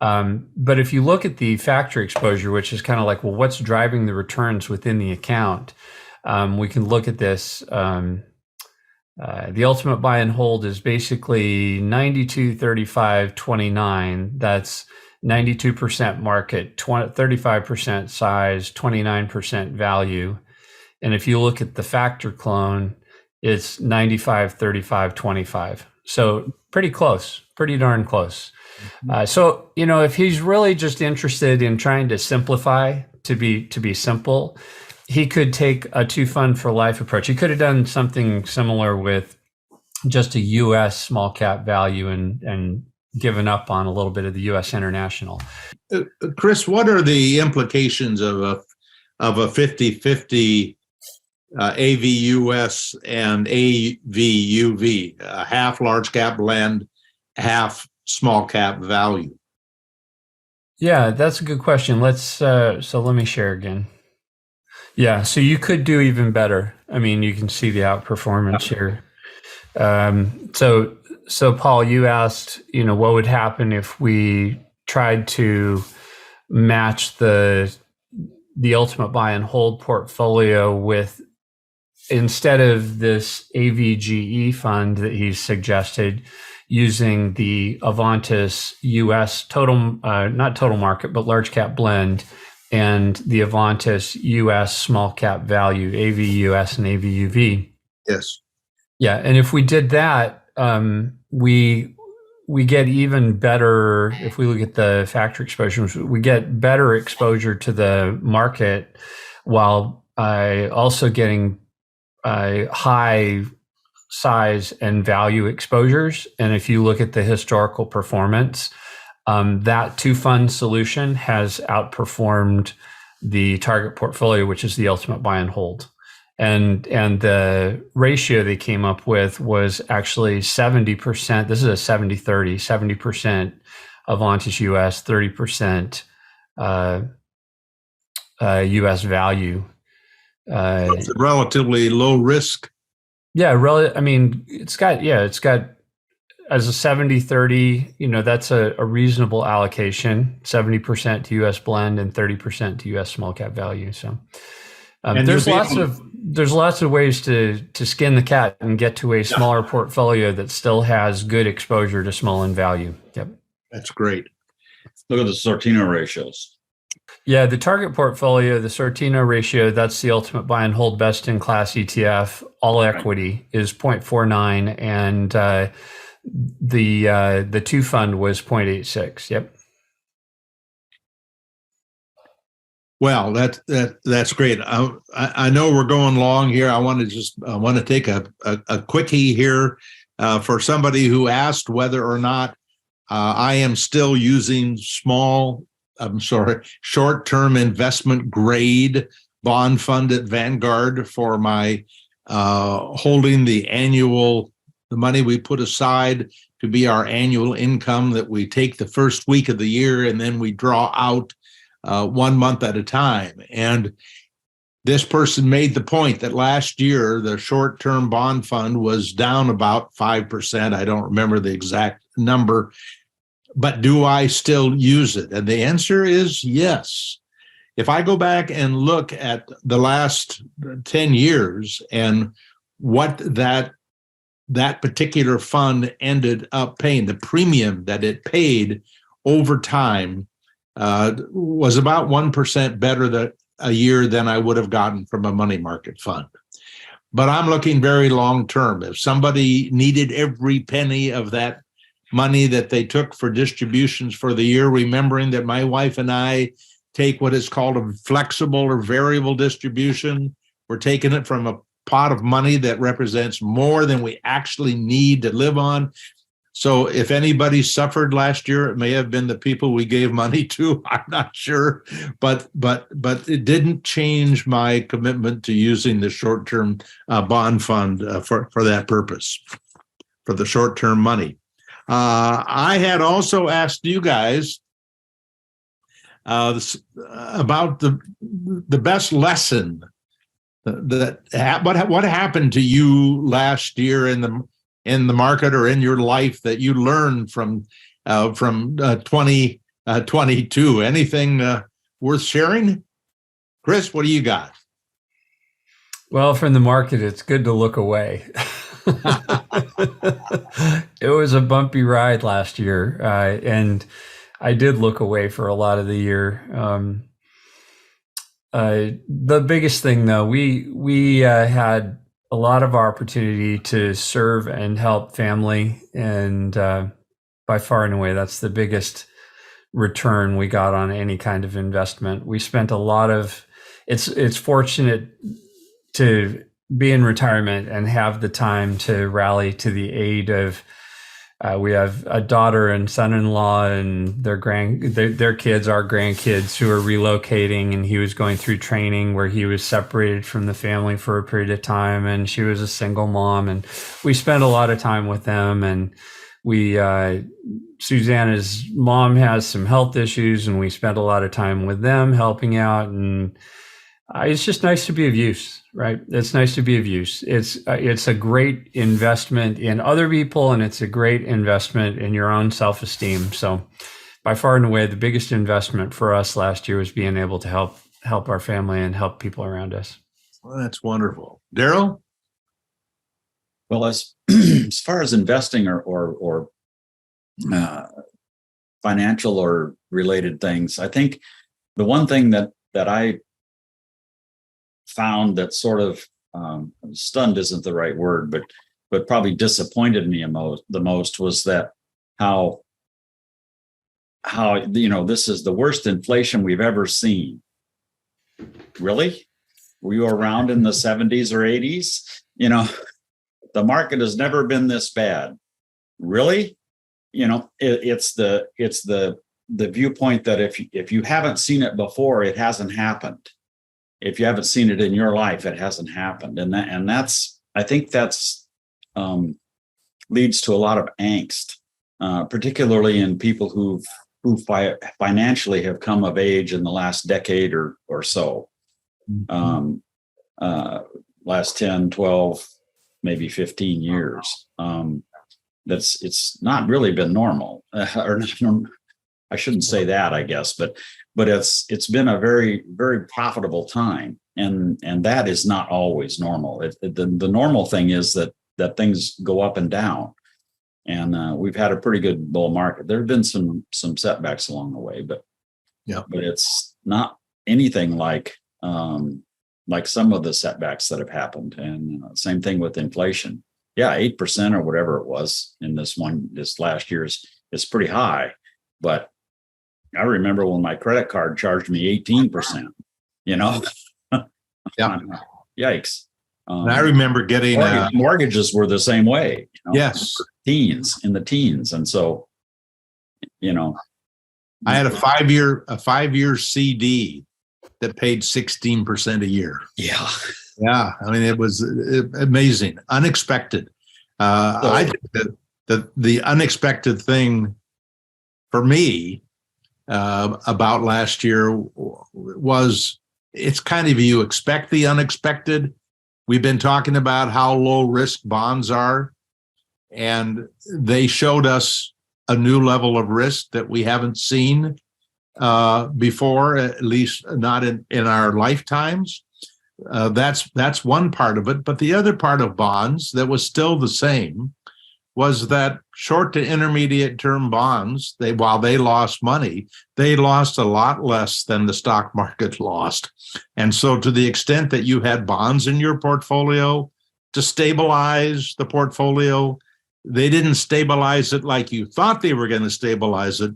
But if you look at the factor exposure, which is kind of like, well, what's driving the returns within the account? We can look at this. The ultimate buy and hold is basically 92, 35, 29. That's 92% market, 35% size, 29% value. And if you look at the factor clone, it's 95, 35, 25. So pretty close, pretty darn close. So, if he's really just interested in trying to simplify to be simple, he could take a 2 fund for life approach. He could have done something similar with just a US small cap value and given up on a little bit of the US international. Chris, what are the implications of a 50-50 AVUS and AVUV, half large cap blend, half small cap value? Yeah, that's a good question. So let me share again. Yeah, so you could do even better. I mean, you can see the outperformance here. So Paul, you asked, what would happen if we tried to match the ultimate buy and hold portfolio with, instead of this AVGE fund that he's suggested, using the Avantis US total, not total market, but large cap blend, and the Avantis US small cap value, AVUS and AVUV. Yes. Yeah, and if we did that, we get even better. If we look at the factor exposures, we get better exposure to the market while also getting high size and value exposures. And if you look at the historical performance, that 2 fund solution has outperformed the target portfolio, which is the ultimate buy and hold. and the ratio they came up with was actually 70%. This is a 70-30, 70% Avantis US, 30% US value. It's a relatively low risk. Yeah, I mean, it's got as a 70-30, that's a reasonable allocation, 70% to US blend and 30% to US small cap value. So there's lots of ways to skin the cat and get to a smaller portfolio that still has good exposure to small in value. Yep. That's great. Look at the Sortino ratios. Yeah, the target portfolio, the Sortino ratio, that's the ultimate buy and hold best in class ETF. All equity is 0.49, and the two fund was 0.86. Yep. Well, that's great. I know we're going long here. I want to take a quickie here for somebody who asked whether or not I am still using short-term investment grade bond fund at Vanguard for my holding the money we put aside to be our annual income that we take the first week of the year and then we draw out 1 month at a time. And this person made the point that last year the short-term bond fund was down about 5%. I don't remember the exact number, but do I still use it? And the answer is yes. If I go back and look at the last 10 years and what that particular fund ended up paying, the premium that it paid over time was about 1% better a year than I would have gotten from a money market fund. But I'm looking very long term. If somebody needed every penny of that money that they took for distributions for the year, remembering that my wife and I take what is called a flexible or variable distribution. We're taking it from a pot of money that represents more than we actually need to live on. So if anybody suffered last year, it may have been the people we gave money to. I'm not sure, but it didn't change my commitment to using the short-term bond fund for that purpose, for the short-term money. I had also asked you guys about the best lesson what happened to you last year in the market or in your life that you learned from 2022. Anything worth sharing? Chris, what do you got? Well, from the market, it's good to look away. It was a bumpy ride last year, and I did look away for a lot of the year. The biggest thing, though, we had a lot of opportunity to serve and help family, and by far and away, that's the biggest return we got on any kind of investment. We spent a lot of. It's fortunate to be in retirement and have the time to rally to the aid of. We have a daughter and son-in-law and their kids, our grandkids, who are relocating, and he was going through training where he was separated from the family for a period of time, and she was a single mom, and we spent a lot of time with them. And Susanna's mom has some health issues, and we spent a lot of time with them helping out, and it's just nice to be of use, right? It's nice to be of use. It's a great investment in other people, and it's a great investment in your own self-esteem. So by far and away, the biggest investment for us last year was being able to help our family and help people around us. Well, that's wonderful. Daryl? Well, as far as investing or financial or related things, I think the one thing that I found that sort of stunned isn't the right word, but probably disappointed me the most was that how this is the worst inflation we've ever seen. Really? Were you around in the 70s or 80s? The market has never been this bad. Really? It's the viewpoint that if you haven't seen it before, it hasn't happened. if you haven't seen it in your life, it hasn't happened. And that's, I think that's leads to a lot of angst, particularly in people who financially have come of age in the last decade or so. Last 10, 12, maybe 15 years. It's not really been normal, or I shouldn't say that, I guess, but it's been a very, very profitable time, and that is not always normal. The normal thing is that things go up and down, and we've had a pretty good bull market. There have been some setbacks along the way, but it's not anything like some of the setbacks that have happened. And same thing with inflation. Yeah, 8% or whatever it was in this last year's is pretty high, but I remember when my credit card charged me 18%, Yeah. Yikes. And I remember getting mortgages were the same way. Yes. In the teens. And so, I had a 5-year CD that paid 16% a year. Yeah. Yeah. I mean, it was amazing, unexpected. I think that the unexpected thing for me about last year was, it's kind of, you expect the unexpected. We've been talking about how low risk bonds are, and they showed us a new level of risk that we haven't seen before, at least not in our lifetimes. That's one part of it. But the other part of bonds that was still the same was that short to intermediate term bonds, while they lost money, they lost a lot less than the stock market lost. And so to the extent that you had bonds in your portfolio to stabilize the portfolio, they didn't stabilize it like you thought they were going to stabilize it,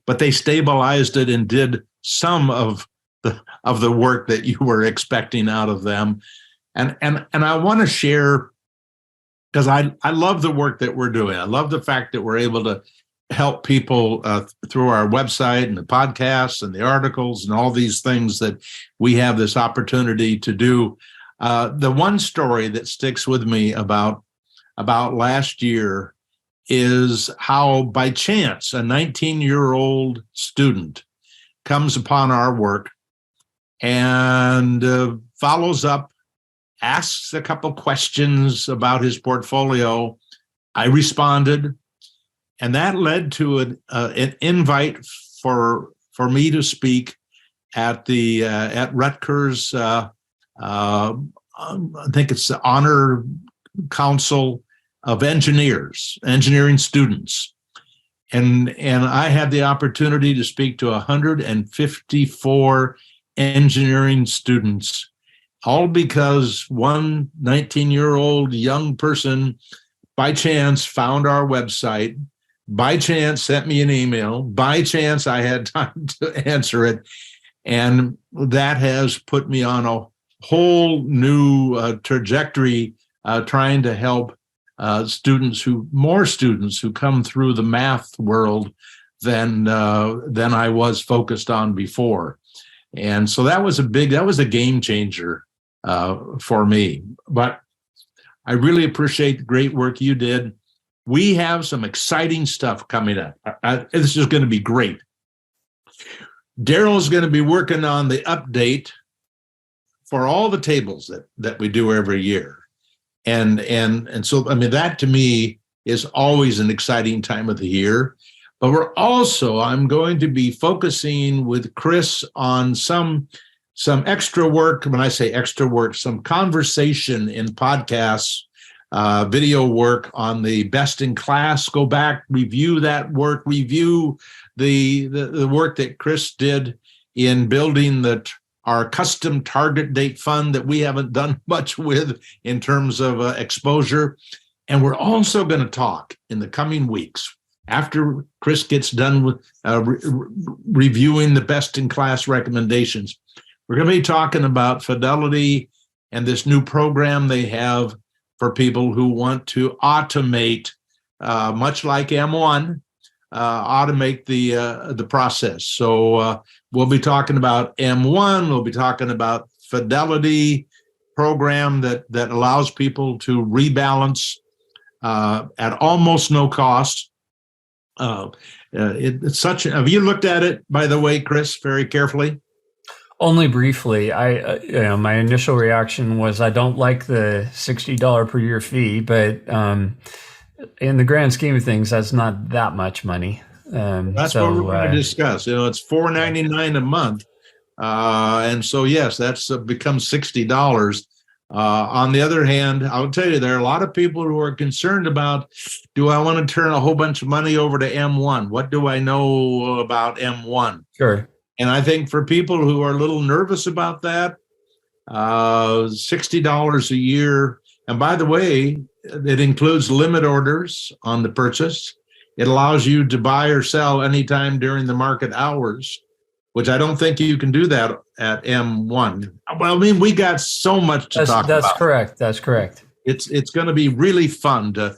but they stabilized it and did some of the work that you were expecting out of them. And I want to share, because I love the work that we're doing. I love the fact that we're able to help people through our website and the podcasts and the articles and all these things that we have this opportunity to do. The one story that sticks with me about last year is how, by chance, a 19-year-old student comes upon our work and follows up, asks a couple questions about his portfolio. I responded, and that led to an invite for me to speak at Rutgers. I think it's the Honor Council of engineering students. And I had the opportunity to speak to 154 engineering students, all because one 19-year-old young person by chance found our website, by chance sent me an email, by chance I had time to answer it. And that has put me on a whole new trajectory, trying to help more students who come through the math world than I was focused on before. And so that was a game changer for me. But I really appreciate the great work you did. We have some exciting stuff coming up. This is going to be great. Daryl is going to be working on the update for all the tables that we do every year. And so, I mean, that to me is always an exciting time of the year. But I'm going to be focusing with Chris on some extra work. When I say extra work, some conversation in podcasts, video work on the best in class. Go back, review that work, review the work that Chris did in building our custom target date fund that we haven't done much with in terms of exposure. And we're also going to talk in the coming weeks, after Chris gets done with reviewing the best in class recommendations. We're going to be talking about Fidelity and this new program they have for people who want to automate, much like M1, automate the process. So we'll be talking about M1, we'll be talking about fidelity program that allows people to rebalance at almost no cost. It's such. Have you looked at it, by the way, Chris, very carefully? Only briefly. My initial reaction was I don't like the $60 per year fee, but in the grand scheme of things, that's not that much money. That's what we're going to discuss. It's $4.99 a month, and so yes, that's becomes $60. On the other hand, I'll tell you, there are a lot of people who are concerned about, do I want to turn a whole bunch of money over to M1? What do I know about M1? Sure. And I think for people who are a little nervous about that, $60 a year. And by the way, it includes limit orders on the purchase. It allows you to buy or sell anytime during the market hours, which I don't think you can do that at M1. Well, I mean, we got so much to talk about. That's correct. That's correct. It's going to be really fun to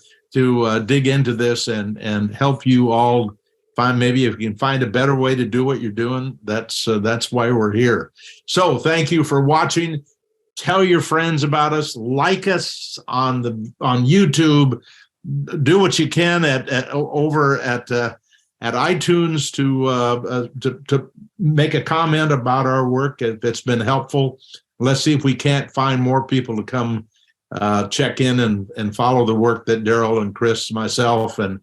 dig into this and help you all find, maybe if you can find a better way to do what you're doing. That's why we're here. So thank you for watching. Tell your friends about us. Like us on YouTube. Do what you can over at iTunes to make a comment about our work if it's been helpful. Let's see if we can't find more people to come check in and follow the work that Daryl and Chris, myself, and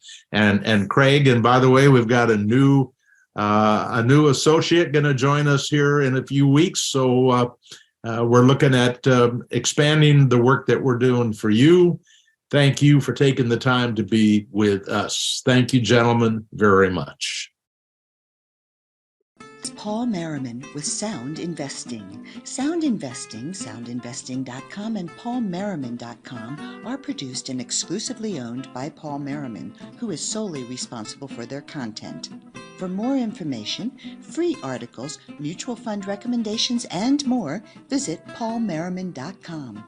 Craig. And by the way, we've got a new associate going to join us here in a few weeks. So we're looking at expanding the work that we're doing for you. Thank you for taking the time to be with us. Thank you, gentlemen, very much. Paul Merriman with Sound Investing. Sound Investing, soundinvesting.com, and paulmerriman.com are produced and exclusively owned by Paul Merriman, who is solely responsible for their content. For more information, free articles, mutual fund recommendations, and more, visit paulmerriman.com.